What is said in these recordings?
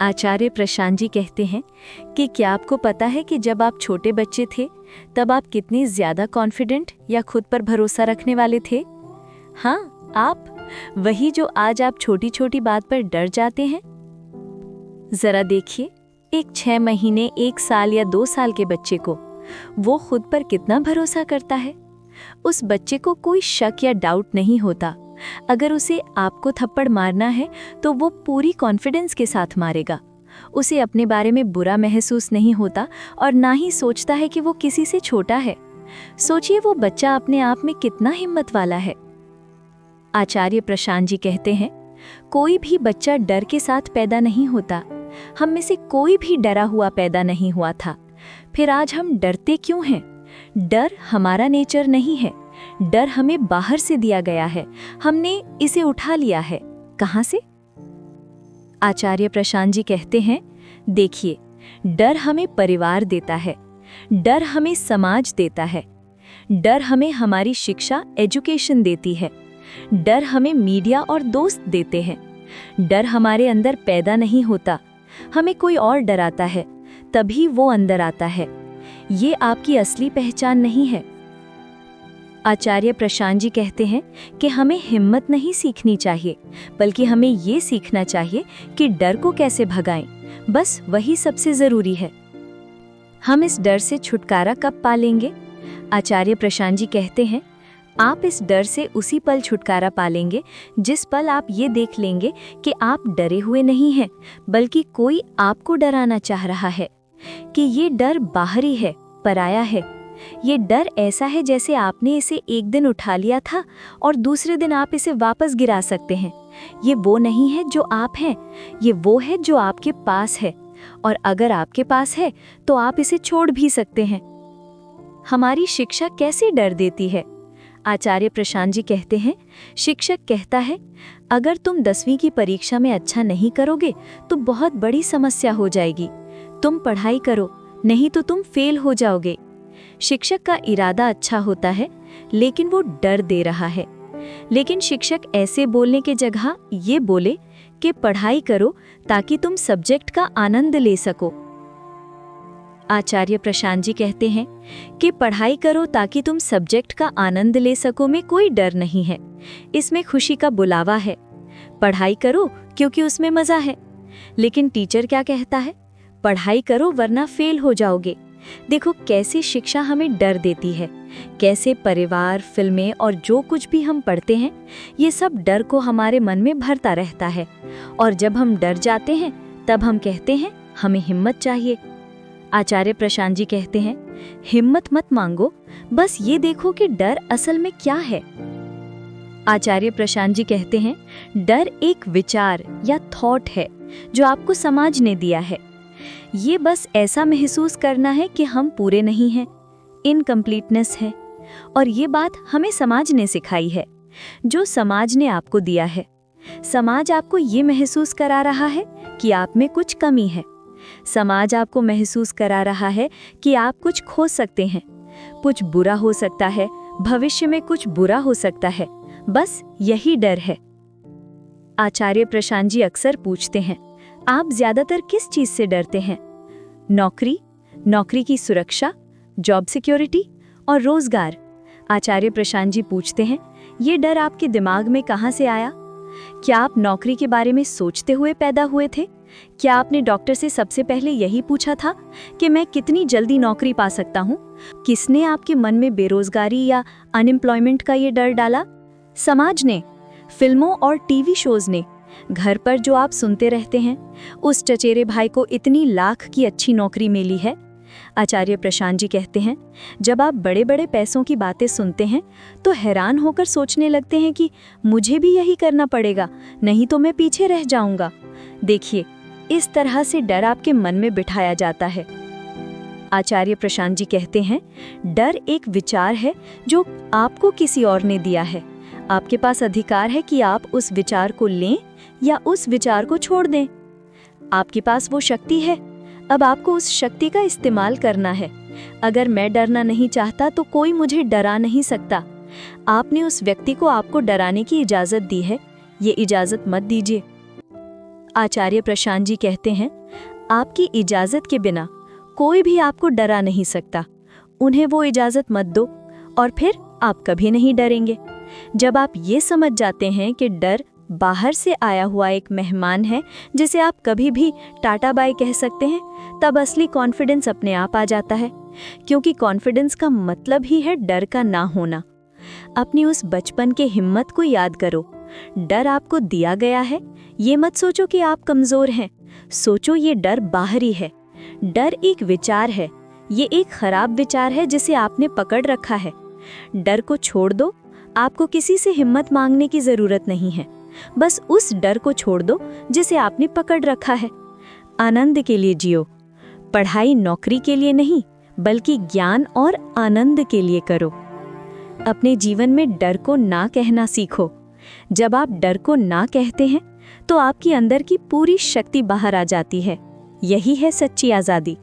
आचार्य प्रशांत जी कहते हैं कि क्या आपको पता है कि जब आप छोटे बच्चे थे तब आप कितनी ज्यादा कॉन्फिडेंट या खुद पर भरोसा रखने वाले थे। हाँ, आप वही जो आज आप छोटी छोटी बात पर डर जाते हैं। जरा देखिए, एक 6 महीने 1 साल या 2 साल के बच्चे को वो खुद पर कितना भरोसा करता है। उस बच्चे को कोई शक या डाउट नहीं होता। अगर उसे आपको थप्पड़ मारना है तो वो पूरी कॉन्फिडेंस के साथ मारेगा। उसे अपने बारे में बुरा महसूस नहीं होता और ना ही सोचता है कि वो किसी से छोटा है। सोचिए वो बच्चा अपने आप में कितना हिम्मत वाला है। आचार्य प्रशांत जी कहते हैं, कोई भी बच्चा डर के साथ पैदा नहीं होता। हम में से कोई भी डरा हुआ पैदा नहीं हुआ था। फिर आज हम डरते क्यों हैं? डर हमारा नेचर नहीं है। डर हमें बाहर से दिया गया है। हमने इसे उठा लिया है। कहाँ से? आचार्य प्रशांत जी कहते हैं, देखिए, डर हमें परिवार देता है, डर हमें समाज देता है, डर हमें हमारी शिक्षा एजुकेशन देती है, डर हमें मीडिया और दोस्त देते हैं। डर हमारे अंदर पैदा नहीं होता, हमें कोई और डराता है, तभी वो अंदर आता है। ये आपकी असली पहचान नहीं है। आचार्य प्रशांत जी कहते हैं कि हमें हिम्मत नहीं सीखनी चाहिए, बल्कि हमें ये सीखना चाहिए कि डर को कैसे भगाएं। बस वही सबसे जरूरी है। हम इस डर से छुटकारा कब पालेंगे? आचार्य प्रशांत जी कहते हैं, आप इस डर से उसी पल छुटकारा पालेंगे जिस पल आप ये देख लेंगे कि आप डरे हुए नहीं हैं, बल्कि कोई आपको डराना चाह रहा है, कि ये डर बाहरी है, पराया है। ये डर ऐसा है जैसे आपने इसे एक दिन उठा लिया था और दूसरे दिन आप इसे वापस गिरा सकते हैं। ये वो नहीं है जो आप हैं, ये वो है जो आपके पास है, और अगर आपके पास है तो आप इसे छोड़ भी सकते हैं। हमारी शिक्षा कैसे डर देती है? आचार्य प्रशांत जी कहते हैं, शिक्षक कहता है, अगर तुम 10वीं की परीक्षा में अच्छा नहीं करोगे तो बहुत बड़ी समस्या हो जाएगी। तुम पढ़ाई करो, नहीं तो तुम फेल हो जाओगे। शिक्षक का इरादा अच्छा होता है, लेकिन वो डर दे रहा है। लेकिन शिक्षक ऐसे बोलने के जगह ये बोले कि पढ़ाई करो ताकि तुम सब्जेक्ट का आनंद ले सको। आचार्य प्रशांत जी कहते हैं कि पढ़ाई करो ताकि तुम सब्जेक्ट का आनंद ले सको में कोई डर नहीं है, इसमें खुशी का बुलावा है। पढ़ाई करो क्योंकि उसमें मजा है। लेकिन टीचर क्या कहता है? पढ़ाई करो वरना फेल हो जाओगे। देखो कैसे शिक्षा हमें डर देती है, कैसे परिवार, फिल्में और जो कुछ भी हम पढ़ते हैं ये सब डर को हमारे मन में भरता रहता है। और जब हम डर जाते हैं तब हम कहते हैं हमें हिम्मत चाहिए। आचार्य प्रशांत जी कहते हैं, हिम्मत मत मांगो, बस ये देखो कि डर असल में क्या है। आचार्य प्रशांत जी कहते हैं, डर एक विचार या थॉट है जो आपको समाज ने दिया है। ये बस ऐसा महसूस करना है कि हम पूरे नहीं हैं, इनकम्प्लीटनेस है। और ये बात हमें समाज ने सिखाई है, जो समाज ने आपको दिया है। समाज आपको ये महसूस करा रहा है कि आप में कुछ कमी है। समाज आपको महसूस करा रहा है कि आप कुछ खो सकते हैं, कुछ बुरा हो सकता है, भविष्य में कुछ बुरा हो सकता है। बस यही डर है। आचार्य प्रशांत जी अक्सर पूछते हैं, आप ज्यादातर किस चीज से डरते हैं? नौकरी, नौकरी की सुरक्षा, जॉब सिक्योरिटी और रोजगार। आचार्य प्रशांत जी पूछते हैं, ये डर आपके दिमाग में कहाँ से आया? क्या आप नौकरी के बारे में सोचते हुए पैदा हुए थे? क्या आपने डॉक्टर से सबसे पहले यही पूछा था कि मैं कितनी जल्दी नौकरी पा सकता हूँ? किसने आपके मन में बेरोजगारी या अनएम्प्लॉयमेंट का ये डर डाला? समाज ने, फिल्मों और टीवी शोज ने। घर पर जो आप सुनते रहते हैं, उस चचेरे भाई को इतनी लाख की अच्छी नौकरी मिली है। आचार्य प्रशांत जी कहते हैं, जब आप बड़े बड़े पैसों की बातें सुनते हैं तो हैरान होकर सोचने लगते हैं कि मुझे भी यही करना पड़ेगा, नहीं तो मैं पीछे रह जाऊंगा। देखिए, इस तरह से डर आपके मन में बिठाया जाता है। आचार्य प्रशांत जी कहते हैं, डर एक विचार है जो आपको किसी और ने दिया है। आपके पास अधिकार है कि आप उस विचार को लें या उस विचार को छोड़ दें। आपके पास वो शक्ति है, अब आपको उस शक्ति का इस्तेमाल करना है। अगर मैं डरना नहीं चाहता तो कोई मुझे डरा नहीं सकता। आपने उस व्यक्ति को आपको डराने की इजाजत दी है, ये इजाजत मत दीजिए। आचार्य प्रशांत जी कहते हैं, आपकी इजाज़त के बिना कोई भी आपको डरा नहीं सकता। उन्हें वो इजाज़त मत दो और फिर आप कभी नहीं डरेंगे। जब आप ये समझ जाते हैं कि डर बाहर से आया हुआ एक मेहमान है जिसे आप कभी भी टाटा बाय कह सकते हैं, तब असली कॉन्फिडेंस अपने आप आ जाता है। क्योंकि कॉन्फिडेंस का मतलब ही है डर का ना होना। अपनी उस बचपन के हिम्मत को याद करो। डर आपको दिया गया है। ये मत सोचो कि आप कमज़ोर हैं, सोचो ये डर बाहरी है। डर एक विचार है, ये एक खराब विचार है जिसे आपने पकड़ रखा है। डर को छोड़ दो, आपको किसी से हिम्मत मांगने की ज़रूरत नहीं है। बस उस डर को छोड़ दो जिसे आपने पकड़ रखा है। आनंद के लिए जियो, पढ़ाई नौकरी के लिए नहीं, बल्कि ज्ञान और आनंद के लिए करो। अपने जीवन में डर को ना कहना सीखो। जब आप डर को ना कहते हैं तो आपकी अंदर की पूरी शक्ति बाहर आ जाती है। यही है सच्ची आज़ादी।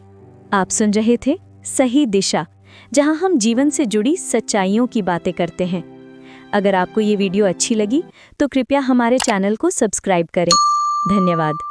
आप सुन रहे थे सही दिशा, जहां हम जीवन से जुड़ी सच्चाइयों की बातें करते हैं। अगर आपको ये वीडियो अच्छी लगी तो कृपया हमारे चैनल को सब्सक्राइब करें। धन्यवाद।